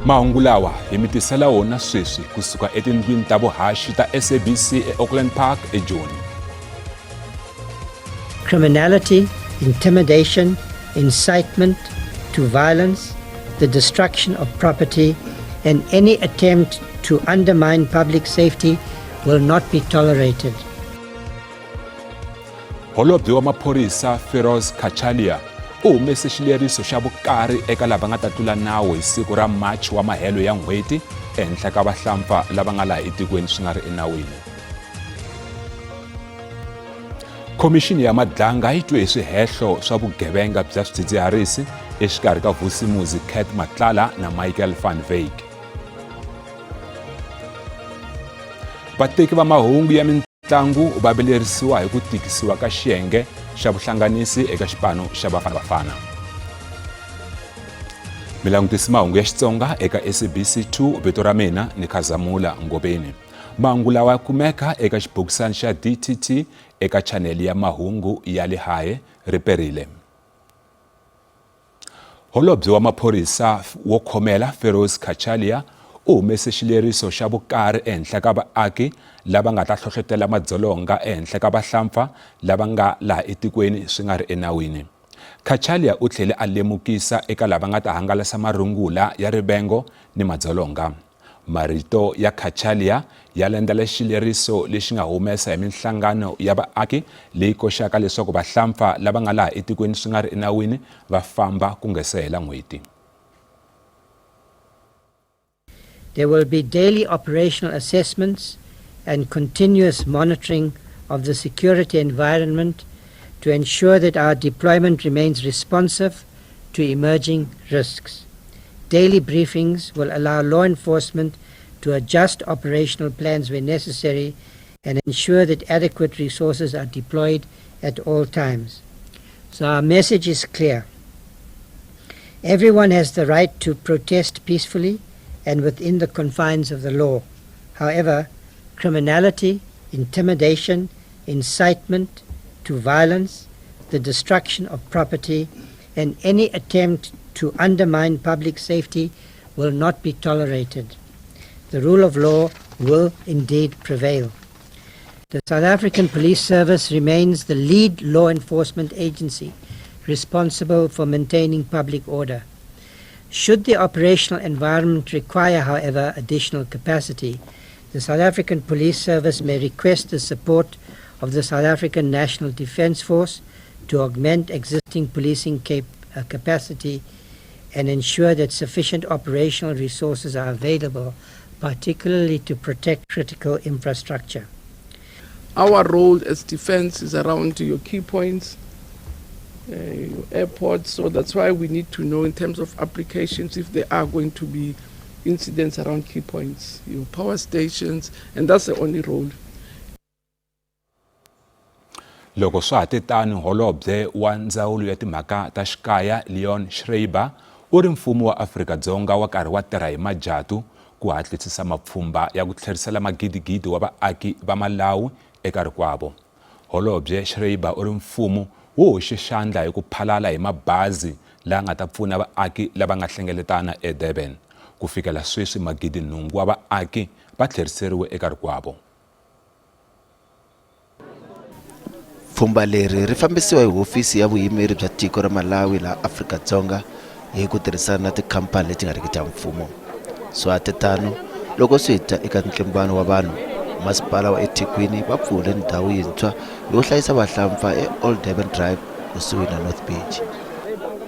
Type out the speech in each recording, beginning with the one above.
Mahungu lawa hi mi tisela wona sweswi kusuka etindlwini ta vuhaxi ta SABC eAuckland Park eJoni. Criminality, intimidation, incitement to violence, the destruction of property, and any attempt to undermine public safety will not be tolerated. Holobye wa maphorisa Feroz Kachalia u humese xileriso xa vukarhi eka lava nga ta tlula nawu hi siku ra March wa mahelo ya n'hweti ehenhla ka vahlampfa lava nga laha etikweni swi nga ri enawini. Khomixini ya madlanga yi twe hi swihehlo swa vugevenga bya swidzidziharisi exikarhi ka Vusimuzi Cat Matlala na Michael van Wyk. Vateki va mahungu ya mitlangu va vilerisiwa hi ku tikisiwa ka xiyenge xa vuhlanganisi eka xipano xa Bafana Bafana. Milangutisi mahungu ya Xitsonga eka SABC2 vito ra mina ni Khazamula Ngobeni. Mahungu lawa ya kumeka eka xibokisani xa DTT eka chaneli ya mahungu ya le haye riperile. Holobye wa maphorisa wo khomela Feroz Kachalia u humese xileriso xa vukarhi ehenhla ka vaaki lava nga ta hlohlotela madzolonga ehenhla ka vahlampfa lava nga laha etikweni swi nga ri enawini. Kachalia u tlhele a lemukisa eka lava nga ta hangalasa marungula ya rivengo ni madzolonga. Marito ya Kachalia ya landzela xileriso lexi nga humesa hi minhlangano ya vaaki leyi koxaka leswaku vahlampfa lava nga laha etikweni swi nga ri enawini va famba ku nga se hela n'hweti. There will be daily operational assessments and continuous monitoring of the security environment to ensure that our deployment remains responsive to emerging risks. Daily briefings will allow law enforcement to adjust operational plans where necessary and ensure that adequate resources are deployed at all times. So our message is clear. Everyone has the right to protest peacefully and within the confines of the law. However, criminality, intimidation, incitement to violence, the destruction of property, and any attempt to undermine public safety will not be tolerated. The rule of law will indeed prevail. The South African Police Service remains the lead law enforcement agency responsible for maintaining public order. Should the operational environment require, however, additional capacity, the South African Police Service may request the support of the South African National Defence Force to augment existing policing capacity and ensure that sufficient operational resources are available, particularly to protect critical infrastructure. Our role as defence is around your key points, your airports, so that's why we need to know in terms of applications if there are going to be incidents around key points, your power stations, and that's the only role. Loko swa ha tani holobye wa ndzawulo ya timhaka ta xikaya Leon Schreiber u ri mfumo wa Afrika-Dzonga wa karhi wa tirha hi majatu ku hatlisisa mapfhumba ya ku tlherisela magidigidi wa vaaki va Malawi eka rikwavo. Holobye Schreiber u ri mfumo wo hoxe xandla hi ku phalala hi mabazi la nga ta pfuna vaaki lava nga hlengeletana eDurban. Ku fikela sweswi magidi nhungu wa vaaki va tlheriseriwe eka rikwavo. Pfhumba leri ri fambisiwa hi hofisi ya vuyimeri bya tiko ra Malawi la Afrika-Dzonga hi ku tirhisana na tikhampani leti nga riki ta mfumo. Swatetano loko swi ta eka ntlimbano wa vanhu, masipala wa eThekwini va pfule ndhawu yintshwa yo hlayisa vahlampfa eOld Durban Drive kusuhi na North Beach.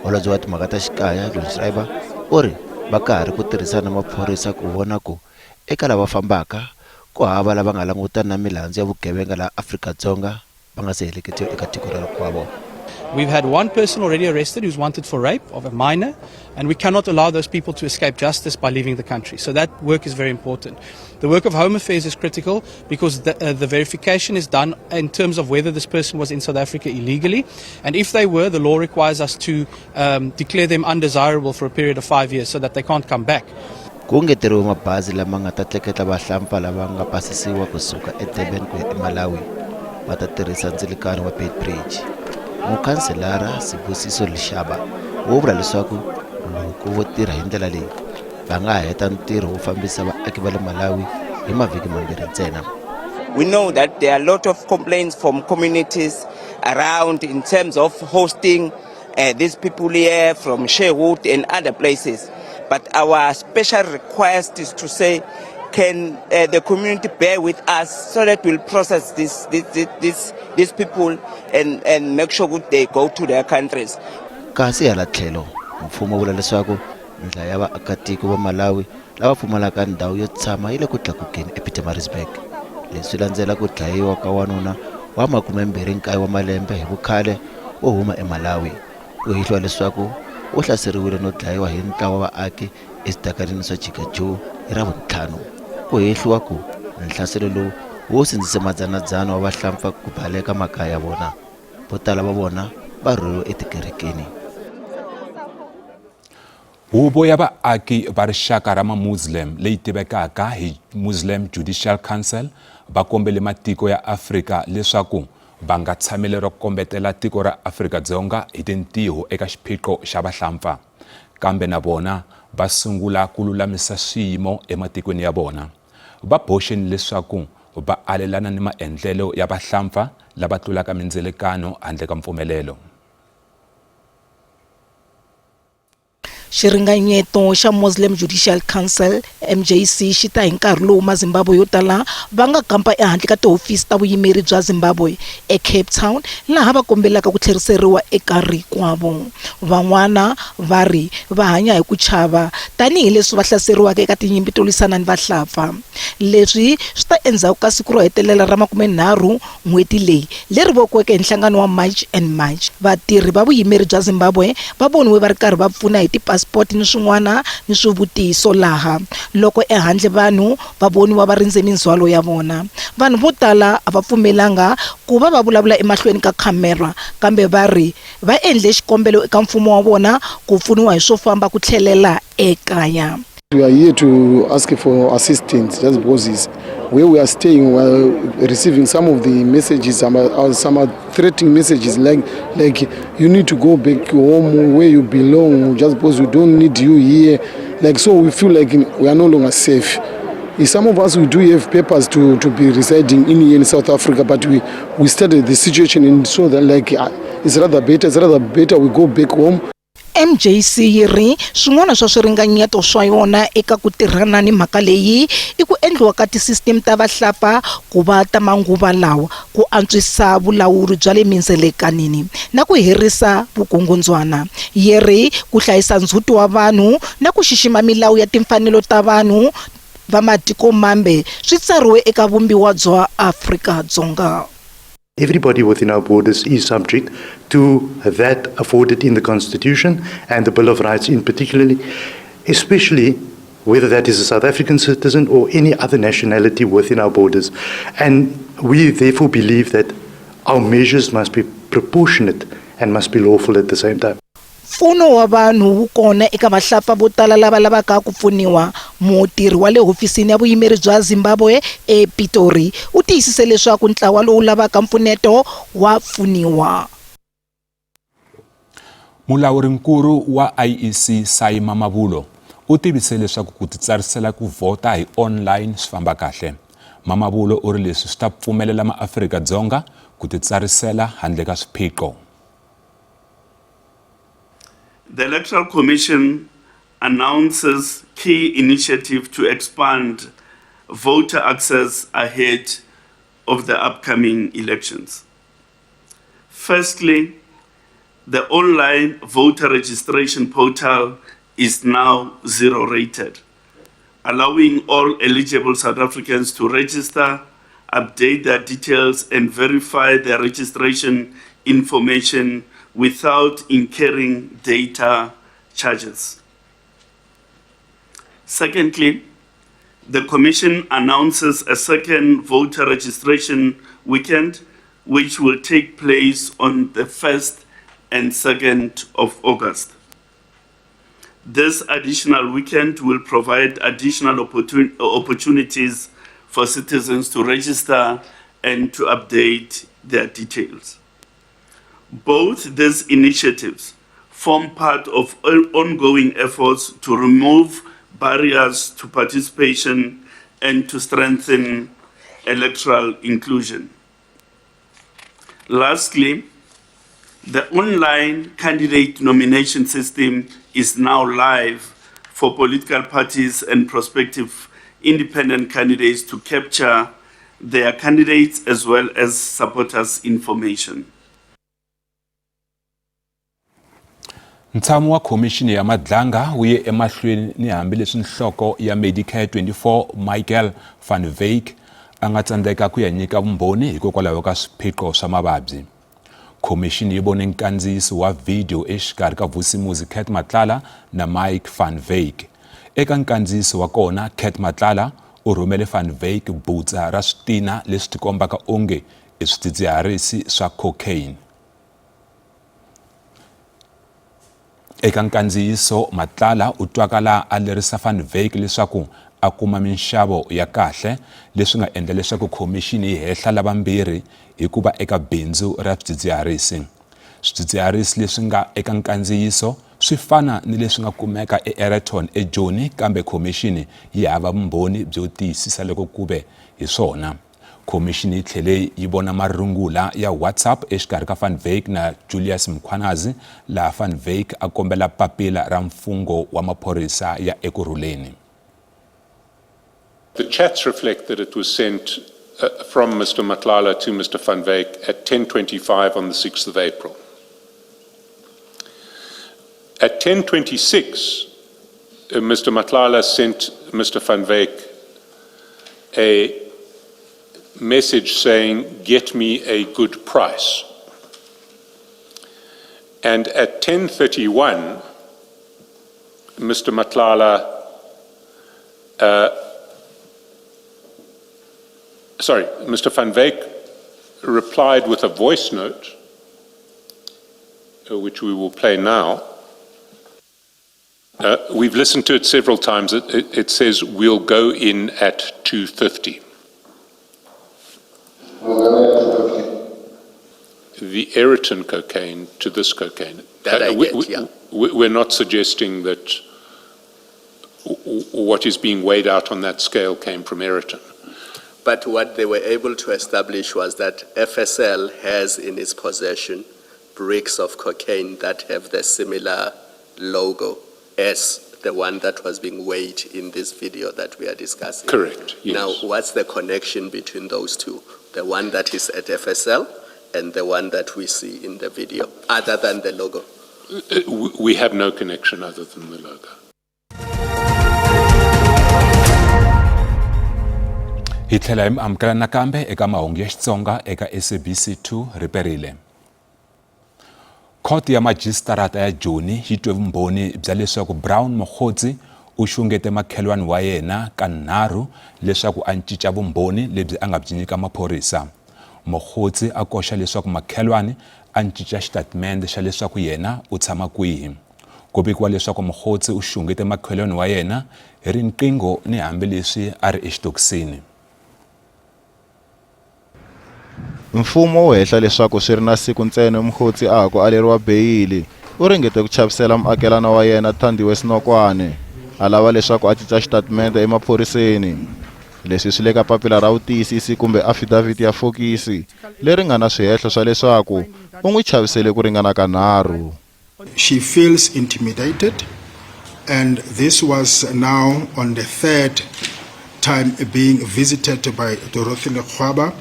Holobye wa timhaka ta xikaya Leon Schreiber u ri va karhi ku tirhisana na maphorisa ku vona ku eka lava fambaka ku hava lava nga langutana na milandzu ya vugevenga la Afrika-Dzonga va nga se heleketiwa eka tiko ra rikwavo. We've had one person already arrested who's wanted for rape of a minor, and we cannot allow those people to escape justice by leaving the country. So that work is very important. The work of Home Affairs is critical because the verification is done in terms of whether this person was in South Africa illegally, and if they were, the law requires us to declare them undesirable for a period of 5 years so that they can't come back. Ku ngeteriwe mabazi lama nga ta tleketla vahlampfa lava nga pasisiwa kusuka eDurban ku ya eMalawi va ta tirhisa ndzilikano wa Beitbridge. Mukhanselara Sibusiso Lishaba u vula leswaku loko vo tirha hi ndlela leyi va nga heta ntirho wo fambisa vaaki va le Malawi hi mavhiki mambirhi ntsena. We know that there are a lot of complaints from communities around in terms of hosting these people here from Sherwood and other places. But our special request is to say, can the community bear with us so that we'll process these people and make sure that they go to their countries. Kasi hala tlhelo mfumo vula leswaku nhlayo ya vaakatiko va Malawi lava pfumalaka ndhawu yo tshama yi le ku tlakukeni ePietermaritzburg. Leswi landzela ku dlayiwa ka wanuna wa 29 wa malembe hi vukhale wo huma eMalawi. Ku hihliwa leswaku u hlaseriwile no dlayiwa hi ntlawa wa vaaki esitakanini swa Chikajo hi Ravuntlhanu. Ku hihliwa ku nhlaselo lowu wo sindzise madzanadzana wa vahlampfa ku baleka makaya ya vona. Vo tala va vona va rhuriwe etikerekeni. Huvo ya vaaki va rixaka ra ma-Muslim leyi tivekaka hi Muslim Judicial Council va kombele matiko ya Afrika leswaku va nga tshameli ro kombetela tiko ra Afrika-Dzonga hi tintiho eka xiphiqo xa vahlampfa, kambe na vona va sungula ku lulamisa swiyimo ematikweni ya vona. Va boxeni leswaku va alelana ni maendlelo ya vahlampfa lava tlulaka mindzelekano handle ka mpfumelelo. Xiringanyeto xa Muslim Judicial Council MJC xi ta hi nkarhi lowu maZimbabwe yo tala va nga kampa ehandle ka tihofisi ta vuyimeri bya Zimbabwe eCape Town laha va kombelaka ku tlheriseriwa eka rikwavo. Van'wana va ri va hanya hi ku chava tanihileswi va hlaseriwaka eka tinyimpi to lwisana ni vahlampfa. Leswi swi ta endzhaku ka siku ro hetelela ra 30 n'hweti leyi leri vokiweke hi nhlangano wa March and March. Vatirhi va vuyimeri bya Zimbabwe va voniwe va ri karhi va pfuna hi passport ni swin'wana ni swivutiso laha loko ehandle vanhu va voniwa va rindze mindzwalo ya vona. Vanhu vo tala a va pfumelanga ku va vulavula emahlweni ka camera, kambe va ri va endle xikombelo eka mfumo wa vona ku pfuniwa hi swo famba ku tlhelela ekaya. We are here to ask for assistance just because where we are staying, we are receiving some of the messages, some are threatening messages like you need to go back home where you belong just because we don't need you here. Like so we feel like we are no longer safe. Some of us we do have papers to be residing in South Africa, but we studied the situation and saw that like it's rather better we go back home. MJC yi ri swin'wana swa swiringanyeto swa yona eka ku tirhana ni mhaka leyi I ku endliwa ka tisystem ta vahlapfa ku va ta manguva lawa ku antswisa vulawuri bya le mindzelekanini na ku herisa vukungundzwana. Yi ri ku hlayisa ndzhuti wa vanhu na ku xixima milawu ya timfanelo ta vanhu va matiko mambe swi tsariwe eka vumbiwa bya Afrika-Dzonga. Everybody within our borders is subject to that afforded in the Constitution and the Bill of Rights in particularly, especially whether that is a South African citizen or any other nationality within our borders. And we therefore believe that our measures must be proportionate and must be lawful at the same time. Mfuno wa vanhu wu kona eka vahlapfa vo tala lava lavaka ku pfuniwa. Mutirhi wa le hofisini ya vuyimeri bya Zimbabwe ePitori u tiyisise leswaku ntlawa lowu lavaka mpfuneto wa pfuniwa. Mulawurinkulu wa IEC Saima Mabulo u tivise leswaku ku titsarisela ku vota hi online swi famba kahle. Mamabulo u ri leswi swi ta pfumelela maAfrika-Dzonga ku titsarisela handle ka swiphiqo. The Electoral Commission announces key initiative to expand voter access ahead of the upcoming elections. Firstly, the online voter registration portal is now zero-rated, allowing all eligible South Africans to register, update their details, and verify their registration information without incurring data charges. Secondly, the Commission announces a second voter registration weekend, which will take place on the 1st and 2nd of August. This additional weekend will provide additional opportunities for citizens to register and to update their details. Both these initiatives form part of ongoing efforts to remove barriers to participation and to strengthen electoral inclusion. Lastly, the online candidate nomination system is now live for political parties and prospective independent candidates to capture their candidates as well as supporters' information. Ntsamu wa khomixini ya madlanga wu ye emahlweni hambileswi nhloko ya Medicare 24 Michael van Wyk a nga tsandzeka ku ya nyika vumbhoni hikokwalaho ka swiphiqo swa mavabyi. Khomixini yi vone nkandziyiso wa video exikarhi ka Vusimuzi Cat Matlala na Mike van Wyk. Eka nkandziyiso wa kona Cat Matlala u rhumele van Wyk butsa ra switina leswi tikombaka onge i swidzidziharisi swa cocaine. Eka nkandziyiso Matlala u twakala a lerisa van Wyk leswaku a kuma minxavo ya kahle leswi nga endla leswaku khomixini yi hehla lavambirhi hikuva eka bindzu ra swidzidziharisi. Swidzidziharisi leswi nga eka nkandziyiso swi fana ni leswi nga kumeka eArton eJoni kambe khomixini yi hava vumbhoni byo tiyisisa loko kube hi swona. Khomixini yi tlhele yi vona marungula ya WhatsApp exikarhi ka van Wyk na Julius Mkhwanazi laha van Wyk a kombela papila ra mfungo wa maphorisa ya Ekurhuleni. The chats reflect that it was sent from Mr. Matlala to Mr. van Wyk at 10:25 on the 6th of April. At 10:26, Mr. Matlala sent Mr. van Wyk a message saying, "Get me a good price." And at 10:31, Mr. Matlala Mr. van Wyk replied with a voice note, which we will play now. We've listened to it several times. It says, "We'll go in at 2:50. The Ayrton cocaine to this cocaine. That I get, yeah. We're not suggesting that what is being weighed out on that scale came from Ayrton. But what they were able to establish was that FSL has in its possession bricks of cocaine that have the similar logo as the one that was being weighed in this video that we are discussing. Correct, yes. Now, what's the connection between those two? The one that is at FSL and the one that we see in the video, other than the logo? We have no connection other than the logo. Hi tlhela hi amukela nakambe eka mahungu ya Xitsonga eka SABC2 riperile. Khoti ya majistarata ya Joni yi twe vumbhoni bya leswaku Brown Mokgotsi u xungete makhelwani wa yena kanharhu leswaku a cinca vumbhoni lebyi a nga byi nyika maphorisa. Mokgotsi a koxa leswaku makhelwani a cinca xitatimende xa leswaku yena u tshama kwihi. Ku vikiwa leswaku Mokgotsi u xungete makhelwani wa yena hi riqingho ni hambileswi a ri exitokisini. Mfumo wu hehla leswaku swi ri na siku ntsena Mokgotsi a ha ku aleriwa beyili u ringete ku chavisela muakelana wa yena Thandiwe Sinokwane a lava leswaku a cinca xitatimende emaphoriseni. Leswi swi le ka papila ra vutiyisisi kumbe affidavit ya fokisi leri nga na swihehlo swa leswaku u n'wi chavisele ku ringana kanharhu. She feels intimidated, and this was now on the third time being visited by Dorothy Lekhwaba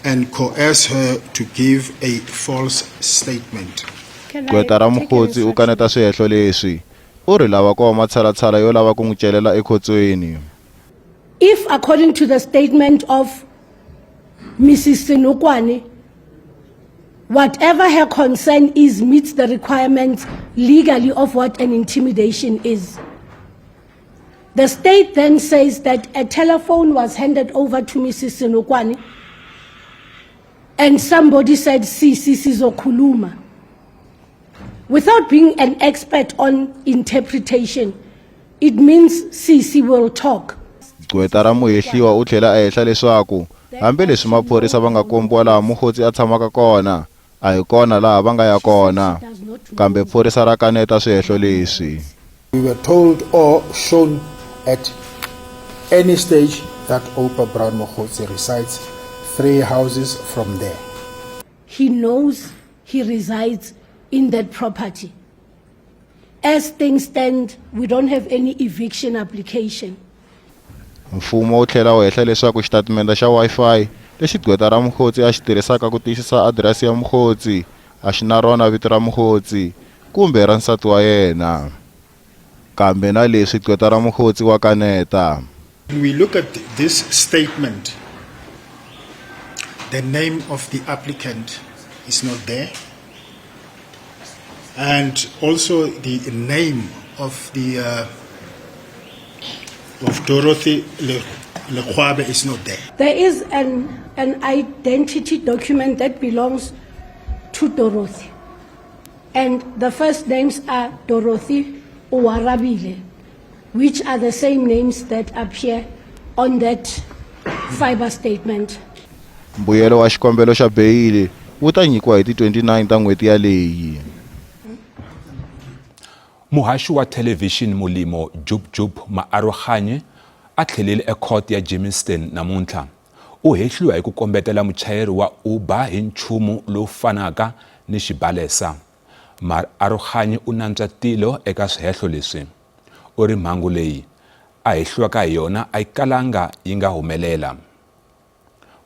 and coerce her to give a false statement. Gweta ra Mokgotsi u kaneta swihehlo leswi u ri lava ku matshalatshala yo lava ku n'wi celela ekhotsweni. If according to the statement of Mrs. Sinokwane, whatever her concern is meets the requirements legally of what an intimidation is. The state then says that a telephone was handed over to Mrs. Sinokwane and somebody said, Sisi sizokhuluma. Without being an expert on interpretation, it means Sisi will talk. Gweta ra muhehliwa u tlhela a hehla leswaku hambileswi maphorisa va nga kombiwa laha Mokgotsi a tshamaka kona a hi kona laha va nga ya kona kambe phorisa ra kaneta swihehlo leswi. We were told or shown at any stage that Opa Brown Mogotsi resides, 3 houses from there. He knows he resides in that property. As things stand, we don't have any eviction application. Mfumo wu tlhela wu hehla leswaku xitatimende xa Wi-Fi lexi gqweta ra Mogotsi a xi tirhisaka ku tiyisisa adirese ya Mogotsi a xi na rona vito ra Mogotsi kumbe ra nsati wa yena, kambe na leswi gqweta ra Mogotsi wa kaneta. When we look at this statement, the name of the applicant is not there, and also the name of the of Dorothy Lekwabe is not there. There is an identity document that belongs to Dorothy, and the first names are Dorothy Uwarabile, which are the same names that appear on that fiber statement. Mbuyelo wa xikombelo xa beyili wu ta nyikiwa hi ti 29 ta n'hweti yaleyi. Muhaxi wa thelevhixini Mulimo Jub Maarohanye a tlhelile ecourt ya Germiston namuntlha. U hehliwa hi ku kombetela muchayeri wa Uber hi nchumu lowu fanaka ni xibalesa. Maarohanye u nantswa tilo eka swihehlo leswi. U ri mhangu leyi a hehliwaka hi yona a yi kalanga yi nga humelela.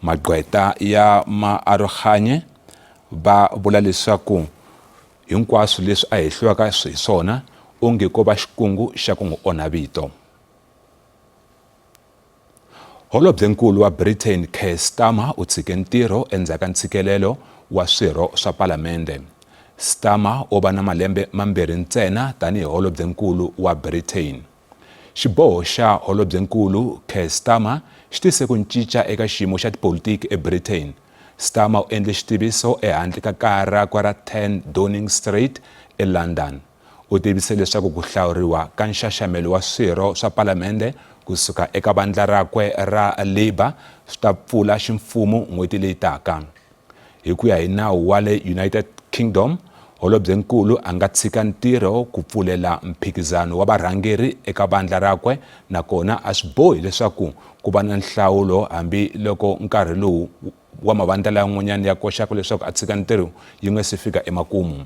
Magqweta ya Maarohanye va vula leswaku hinkwaswo leswi a hehliwaka hi swona onge ko va xikungu xa ku n'wi onha vito. Holobyenkulu wa Britain Keir Starmer u tshike ntirho endzhaku ka ntshikelelo wa swirho swa palamende. Starmer u va na malembe mambirhi ntsena tanihi holobyenkulu wa Britain. Xiboho xa holobyenkulu Keir Starmer xi tise ku cinca eka xiyimo xa tipolitiki eBritain. Starmer u endle xitiviso ehandle ka kaya rakwe ra 10 Downing Street eLondon. U tivise leswaku ku hlawuriwa ka nxaxamelo wa swirho swa palamende kusuka eka vandla rakwe ra Labour swi ta pfula ximfumo n'hweti leyi taka. Hi ku ya hi nawu wa le United Kingdom, holobyenkulu a nga tshika ntirho ku pfulela mphikizano wa varhangeri eka vandla rakwe, nakona a swi bohi leswaku ku va na nhlawulo hambi loko nkarhi lowu wa mavandla lan'wanyana ya koxaka leswaku a tshika ntirho yi nga se fika emakumu.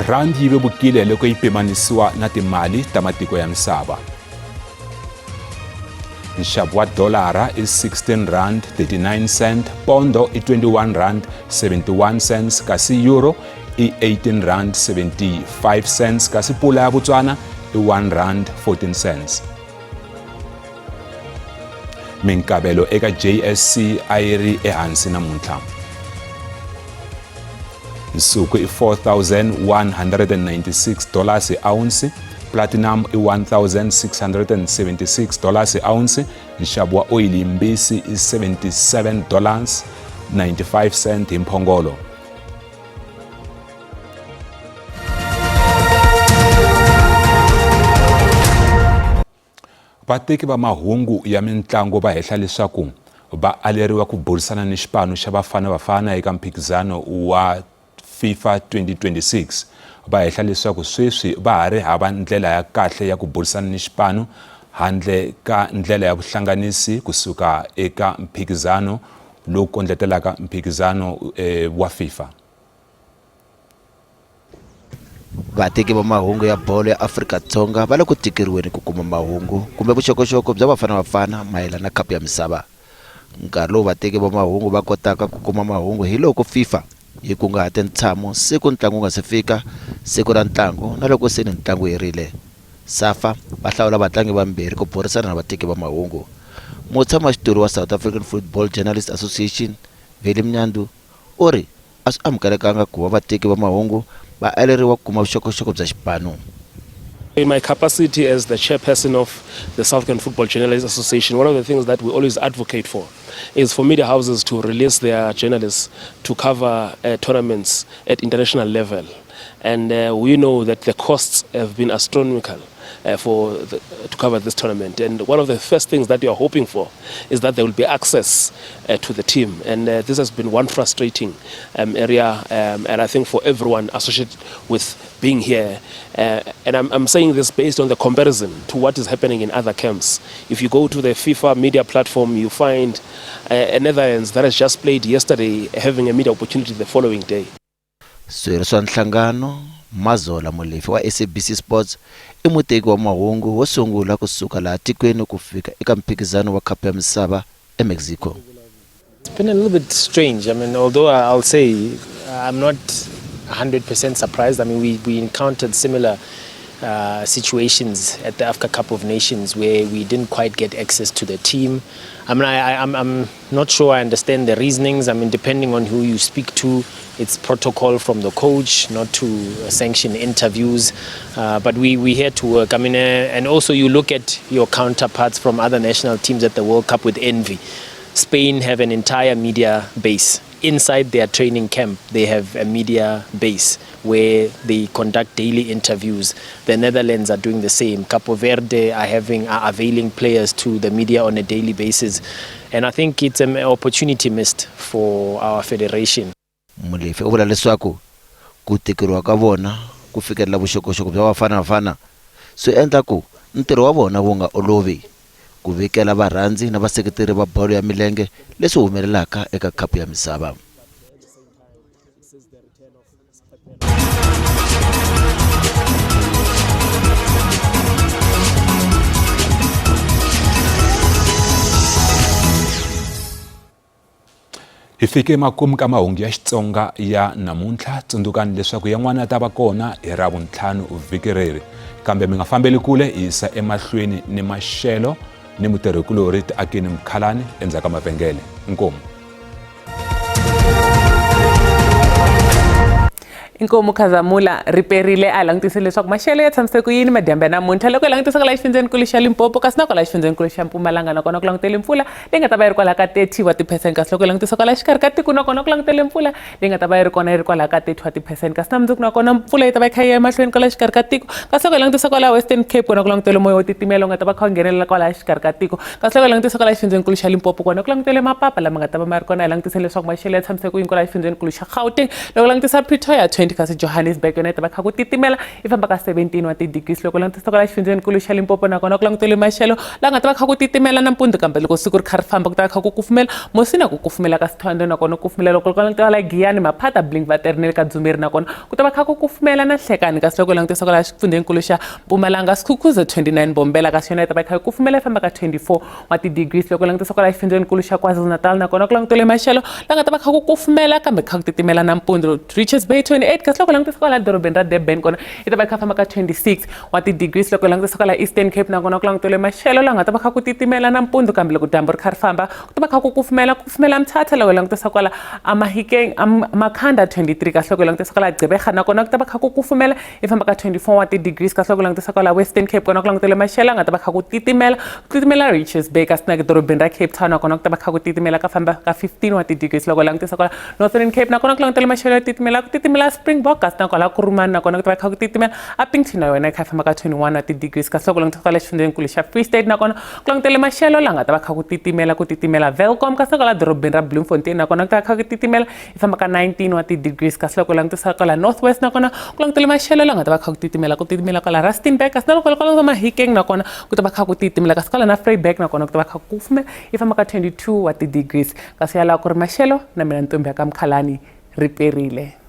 Rand yi vevukile loko yi pimanisiwa na timali ta matiko ya misava. Nxavo wa dolara i 16 rand 39 cent, pondo i 21 rand 71 cents, kasi euro i 18 rand 75 cents, kasi pula ya Botswana i 1 rand 14 cents. Minkabelo eka JSC a yi ri ehansi namuntlha. Nsuku i $4,196 a ounce, platinum i $1,676 a ounce, nxavo wa oyili yimbisi i $77.95 hi mphongolo. Vateki va mahungu ya mitlangu va hehla leswaku va aleriwa ku burisana ni xipano xa Bafana Bafana eka mphikizano wa FIFA 2026. Va hehla leswaku sweswi va ha ri hava ndlela ya kahle ya ku burisana ni xipano handle ka ndlela ya vuhlanganisi kusuka eka mphikizano lowu kondletelaka mphikizano wa FIFA. Vateki va mahungu ya bolo ya Afrika-Dzonga va le ku tikeriweni ku kuma mahungu kumbe vuxokoxoko bya Bafana Bafana mayelana na khapu ya misava. Nkarhi lowu vateki va mahungu va kotaka ku kuma mahungu hi loko FIFA yi kunguhate ntshamo siku ntlangu nga se fika, siku ra ntlangu na loko se ni ntlangu herile. SAFA va hlawula vatlangi vambirhi ku burisana na vateki va mahungu. Mutshamaxitulu wa South African Football Journalists Association Veli Mnyandu u ri a swi amukelekanga ku va vateki va mahungu ba aleriwa ku kuma vuxokoxoko bya xipano. In my capacity as the chairperson of the South African Football Journalists Association, one of the things that we always advocate for is for media houses to release their journalists to cover tournaments at international level. And we know that the costs have been astronomical. to cover this tournament. And one of the first things that we are hoping for is that there will be access to the team. And this has been one frustrating area, and I think for everyone associated with being here. And I'm saying this based on the comparison to what is happening in other camps. If you go to the FIFA media platform, you find Netherlands that has just played yesterday having a media opportunity the following day. Swiriswa Nhlangano, Mazola Molefe wa SABC Sports i muteki wa mahungu wo sungula kusuka laha tikweni ku fika eka mphikizano wa Cup ya Misava eMexico. It's been a little bit strange. I mean, although I'll say I'm not 100% surprised. I mean, we encountered similar situations at the Africa Cup of Nations where we didn't quite get access to the team. I mean, I'm not sure I understand the reasonings. I mean, depending on who you speak to, it's protocol from the coach not to sanction interviews. But we here to work. I mean, and also you look at your counterparts from other national teams at the World Cup with envy. Spain have an entire media base. Inside their training camp, they have a media base where they conduct daily interviews. The Netherlands are doing the same. Capo Verde are availing players to the media on a daily basis. And I think it's an opportunity missed for our federation. Molefe o vula leswaku ku tekeriwa ka vona ku fikelela vuxokoxoko bya vafana swi endla ku ntirho wa vona wu nga olovi ku vekela varhandzi na vaseketeri va bolo ya milenge leswi humelelaka eka Cup ya Misava. Hi fike makumu ka mahungu ya Xitsonga ya namuntlha. Tsundzukani leswaku yan'wana ta va kona hi Ravuntlhanu vhiki reri, kambe mi nga fambeli kule hi yisa emahlweni ni maxelo ni mutirhikulori Akini Mkhalane endzhaku ka mavhengele. Inkomu. Inkomu Khazamula riperile a langutise leswaku maxelo ya tshamiseke ku yini madyambu ya namuntlha loko hi langutisa laha xifundzeninkulu xa Limpopo kasi na kwala xifundzeninkulu xa Mpumalanga nakona ku langutele mpfula leyi nga ta va yi ri kwala ka 30 wa ti-percent kasi loko hi langutisa kwala xikarhi ka tiko nakona ku langutele mpfula leyi nga ta va yi ri kona yi ri kwala ka 30 wa ti-percent kasi na mundzuku nakona mpfula yi ta va yi kha yi ya emahlweni kwala xikarhi ka tiko kasi loko hi langutisa kwala Western Cape kona ku langutele moya wo titimela u nga ta va kha u nghenelela kwala xikarhi ka tiko kasi loko hi langutisa kwala xifundzeninkulu xa Limpopo kona ku langutele mapapa lama nga ta va ma ri kona hi langutise leswaku maxelo ya tshamiseke ku yini kwala xifundzeninkulu xa Gauteng loko hi langutisa Pretoria 20 kasi Johannesburg yona yi ta va kha ku titimela yi famba ka 17 wa ti-degrees loko langutisa kwala xifundzeninkulu xa Limpopo nakona ku langutele maxelo laha nga ta va kha ku titimela nampundzu kambe loko siku ri kha ri famba ku ta va kha ku kufumela mosina ku kufumela ka Sithando nakona ku kufumela loko langutisa la Giyani Maphata Blink Vaternel ka Dzumeri nakona ku ta va kha ku kufumela na Nhlekani kasi loko langutisa kwala xifundzeninkulu xa Mpumalanga Skukuza 29 Bombela kasi yona yi ta va kha ku kufumela yi famba ka 24 wa ti-degrees loko langutisa kwala xifundzeninkulu xa KwaZulu-Natal nakona ku langutele maxelo laha nga ta va kha ku kufumela kambe kha ku titimela nampundzu Richards Bay 28 kasi loko langutisa kwala dorobeni ra Durban kona yi ta va kha famba ka 26 wa ti-degrees loko langutisa kwala Eastern Cape nakona ku langutele maxelo laha nga ta va kha ku titimela nampundzu kambe loko dyambu ri kha ri famba ku ta va kha ku kufumela Mthatha loko langutisa kwala Mahikeng Makhanda 23 kasi loko langutisa kwala Gqeberha nakona ku ta va kha ku kufumela yi famba ka 24 wa ti-degrees kasi loko langutisa kwala Western Cape kona ku langutele maxelo nga ta va kha ku titimela Richards Bay kasi na dorobeni ra Cape Town nakona ku ta va kha ku titimela ka famba ka 15 wa ti-degrees loko langutisa kwala Northern Cape nakona ku langutele maxelo ya titimela Springbok kasi na kwala Kurumani nakona ku ta va kha ku titimela Upington na yona yi kha famba ka 21 wa ti-degrees kasi loko langutisa kwala xifundzeninkulu xa Free State nakona ku langutele maxelo laha nga ta va kha ku titimela Welcome kasi na kwala dorobeni ra Bloemfontein nakona ku ta va kha ku titimela yi famba ka 19 wa ti-degrees kasi loko langutisa kwala Northwest nakona ku langutele maxelo laha nga ta va kha ku titimela kwala Rustenburg kasi na loko langutisa Mahikeng nakona ku ta va kha ku titimela kasi kwala na Vryburg nakona ku ta va kha ku kufumela yi famba ka 22 wa ti-degrees kasi yalaha ku ri maxelo na mina Ntombi ya ka Mkhalane riperile.